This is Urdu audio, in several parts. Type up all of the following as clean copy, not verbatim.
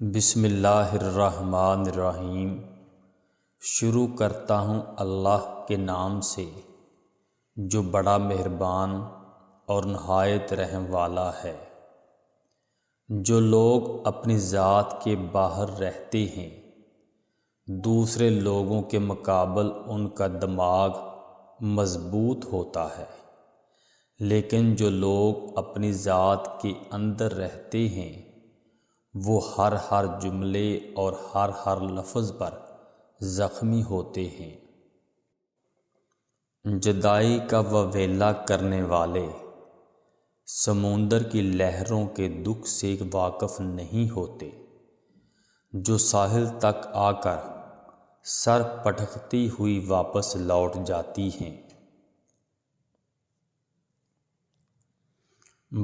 بسم اللہ الرحمن الرحیم۔ شروع کرتا ہوں اللہ کے نام سے جو بڑا مہربان اور نہایت رحم والا ہے۔ جو لوگ اپنی ذات کے باہر رہتے ہیں، دوسرے لوگوں کے مقابل ان کا دماغ مضبوط ہوتا ہے، لیکن جو لوگ اپنی ذات کے اندر رہتے ہیں وہ ہر جملے اور ہر لفظ پر زخمی ہوتے ہیں۔ جدائی کا وویلا کرنے والے سمندر کی لہروں کے دکھ سے واقف نہیں ہوتے، جو ساحل تک آ کر سر پٹکتی ہوئی واپس لوٹ جاتی ہیں۔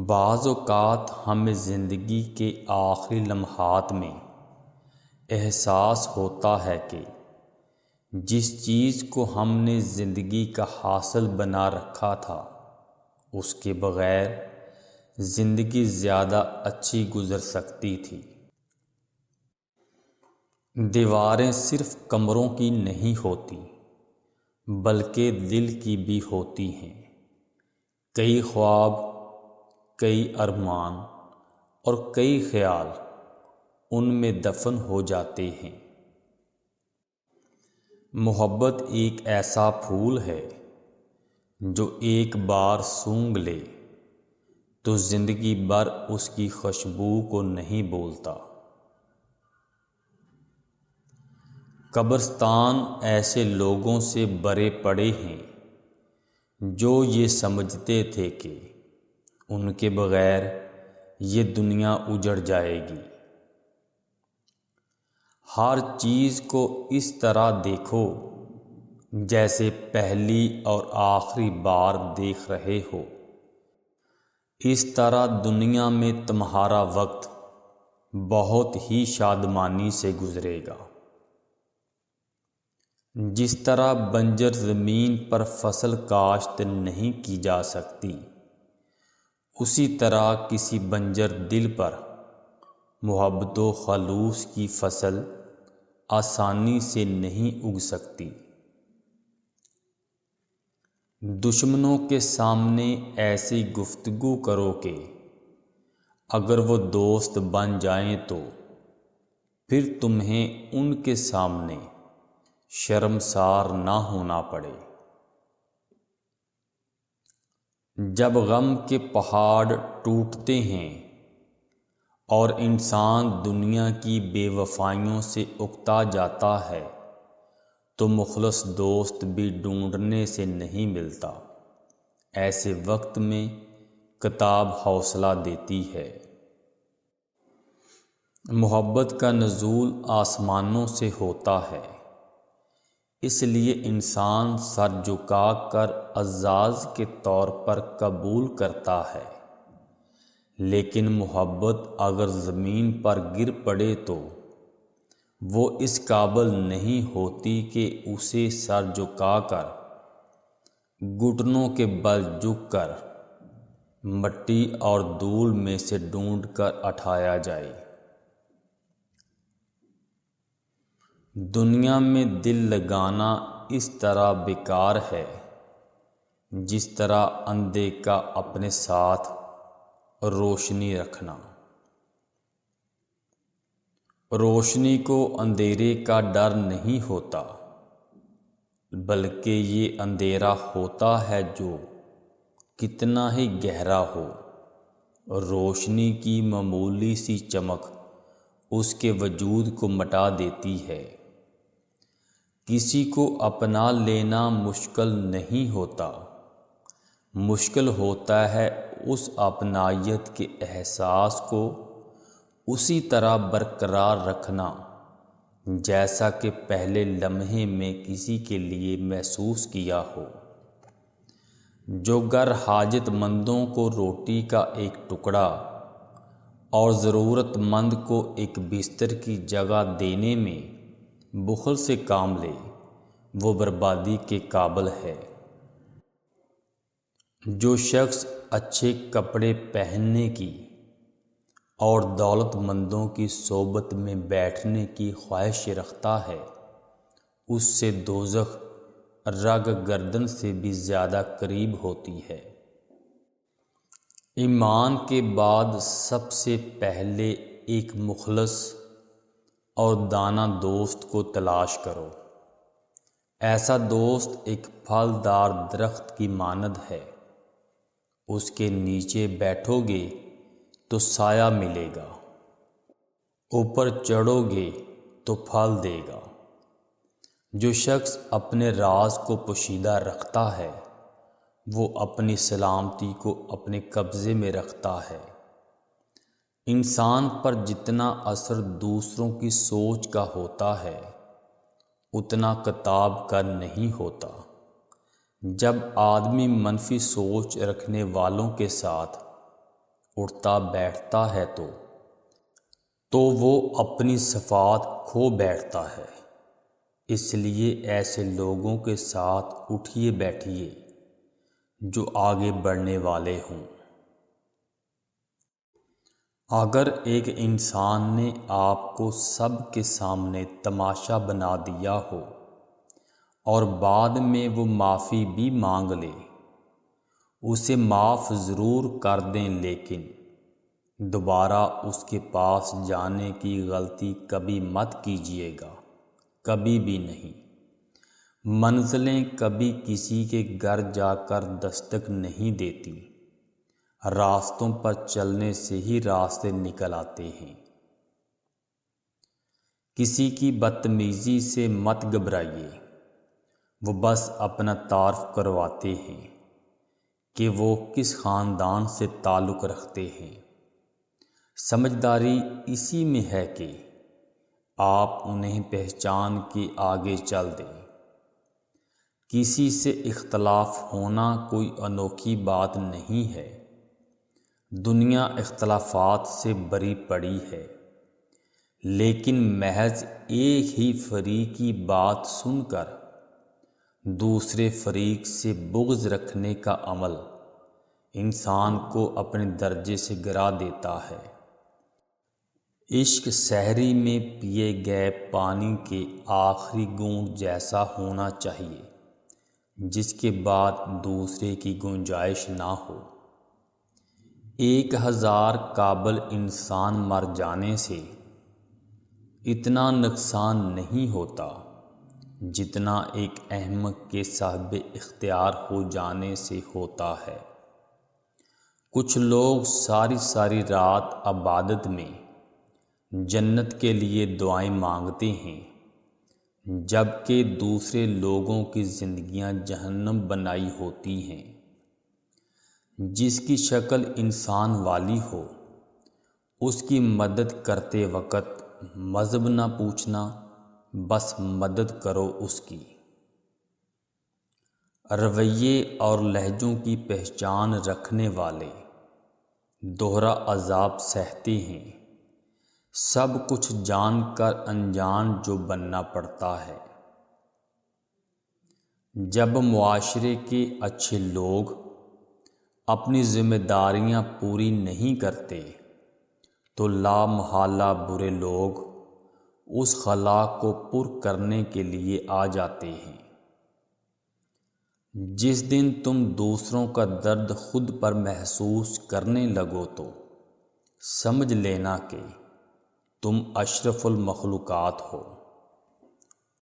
بعض اوقات ہمیں زندگی کے آخری لمحات میں احساس ہوتا ہے کہ جس چیز کو ہم نے زندگی کا حاصل بنا رکھا تھا، اس کے بغیر زندگی زیادہ اچھی گزر سکتی تھی۔ دیواریں صرف کمروں کی نہیں ہوتی بلکہ دل کی بھی ہوتی ہیں۔ کئی خواب، کئی ارمان اور کئی خیال ان میں دفن ہو جاتے ہیں۔ محبت ایک ایسا پھول ہے جو ایک بار سونگھ لے تو زندگی بھر اس کی خوشبو کو نہیں بھولتا۔ قبرستان ایسے لوگوں سے بھرے پڑے ہیں جو یہ سمجھتے تھے کہ ان کے بغیر یہ دنیا اجڑ جائے گی۔ ہر چیز کو اس طرح دیکھو جیسے پہلی اور آخری بار دیکھ رہے ہو، اس طرح دنیا میں تمہارا وقت بہت ہی شادمانی سے گزرے گا۔ جس طرح بنجر زمین پر فصل کاشت نہیں کی جا سکتی، اسی طرح کسی بنجر دل پر محبت و خلوص کی فصل آسانی سے نہیں اگ سکتی۔ دشمنوں کے سامنے ایسی گفتگو کرو کہ اگر وہ دوست بن جائیں تو پھر تمہیں ان کے سامنے شرمسار نہ ہونا پڑے۔ جب غم کے پہاڑ ٹوٹتے ہیں اور انسان دنیا کی بے وفائیوں سے اکتا جاتا ہے تو مخلص دوست بھی ڈھونڈنے سے نہیں ملتا۔ ایسے وقت میں کتاب حوصلہ دیتی ہے۔ محبت کا نزول آسمانوں سے ہوتا ہے، اس لیے انسان سر جھکا کر اعزاز کے طور پر قبول کرتا ہے، لیکن محبت اگر زمین پر گر پڑے تو وہ اس قابل نہیں ہوتی کہ اسے سر جھکا کر گھٹنوں کے بل جھک کر مٹی اور دھول میں سے ڈھونڈ کر اٹھایا جائے۔ دنیا میں دل لگانا اس طرح بیکار ہے جس طرح اندھے کا اپنے ساتھ روشنی رکھنا۔ روشنی کو اندھیرے کا ڈر نہیں ہوتا، بلکہ یہ اندھیرا ہوتا ہے جو کتنا ہی گہرا ہو، روشنی کی معمولی سی چمک اس کے وجود کو مٹا دیتی ہے۔ کسی کو اپنا لینا مشکل نہیں ہوتا، مشکل ہوتا ہے اس اپنائیت کے احساس کو اسی طرح برقرار رکھنا جیسا کہ پہلے لمحے میں کسی کے لیے محسوس کیا ہو۔ جو گھر حاجت مندوں کو روٹی کا ایک ٹکڑا اور ضرورت مند کو ایک بستر کی جگہ دینے میں بخل سے کام لے، وہ بربادی کے قابل ہے۔ جو شخص اچھے کپڑے پہننے کی اور دولت مندوں کی صحبت میں بیٹھنے کی خواہش رکھتا ہے، اس سے دوزخ رگ گردن سے بھی زیادہ قریب ہوتی ہے۔ ایمان کے بعد سب سے پہلے ایک مخلص اور دانا دوست کو تلاش کرو۔ ایسا دوست ایک پھلدار درخت کی مانند ہے، اس کے نیچے بیٹھو گے تو سایہ ملے گا، اوپر چڑھو گے تو پھل دے گا۔ جو شخص اپنے راز کو پوشیدہ رکھتا ہے وہ اپنی سلامتی کو اپنے قبضے میں رکھتا ہے۔ انسان پر جتنا اثر دوسروں کی سوچ کا ہوتا ہے اتنا کتاب کا نہیں ہوتا۔ جب آدمی منفی سوچ رکھنے والوں کے ساتھ اٹھتا بیٹھتا ہے تو وہ اپنی صفات کھو بیٹھتا ہے۔ اس لیے ایسے لوگوں کے ساتھ اٹھیے بیٹھیے جو آگے بڑھنے والے ہوں۔ اگر ایک انسان نے آپ کو سب کے سامنے تماشا بنا دیا ہو اور بعد میں وہ معافی بھی مانگ لے، اسے معاف ضرور کر دیں، لیکن دوبارہ اس کے پاس جانے کی غلطی کبھی مت کیجیے گا، کبھی بھی نہیں۔ منزلیں کبھی کسی کے گھر جا کر دستک نہیں دیتی، راستوں پر چلنے سے ہی راستے نکل آتے ہیں۔ کسی کی بدتمیزی سے مت گھبرائیے، وہ بس اپنا تعارف کرواتے ہیں کہ وہ کس خاندان سے تعلق رکھتے ہیں۔ سمجھداری اسی میں ہے کہ آپ انہیں پہچان کے آگے چل دیں۔ کسی سے اختلاف ہونا کوئی انوکھی بات نہیں ہے، دنیا اختلافات سے بری پڑی ہے، لیکن محض ایک ہی فریق کی بات سن کر دوسرے فریق سے بغض رکھنے کا عمل انسان کو اپنے درجے سے گرا دیتا ہے۔ عشق سحری میں پیے گئے پانی کے آخری گھونٹ جیسا ہونا چاہیے جس کے بعد دوسرے کی گنجائش نہ ہو۔ 1000 قابل انسان مر جانے سے اتنا نقصان نہیں ہوتا جتنا ایک احمق کے صاحب اختیار ہو جانے سے ہوتا ہے۔ کچھ لوگ ساری رات عبادت میں جنت کے لیے دعائیں مانگتے ہیں، جبکہ دوسرے لوگوں کی زندگیاں جہنم بنائی ہوتی ہیں۔ جس کی شکل انسان والی ہو اس کی مدد کرتے وقت مذہب نہ پوچھنا، بس مدد کرو اس کی۔ رویے اور لہجوں کی پہچان رکھنے والے دوہرا عذاب سہتے ہیں، سب کچھ جان کر انجان جو بننا پڑتا ہے۔ جب معاشرے کے اچھے لوگ اپنی ذمہ داریاں پوری نہیں کرتے تو لا محالہ برے لوگ اس خلا کو پر کرنے کے لیے آ جاتے ہیں۔ جس دن تم دوسروں کا درد خود پر محسوس کرنے لگو تو سمجھ لینا کہ تم اشرف المخلوقات ہو۔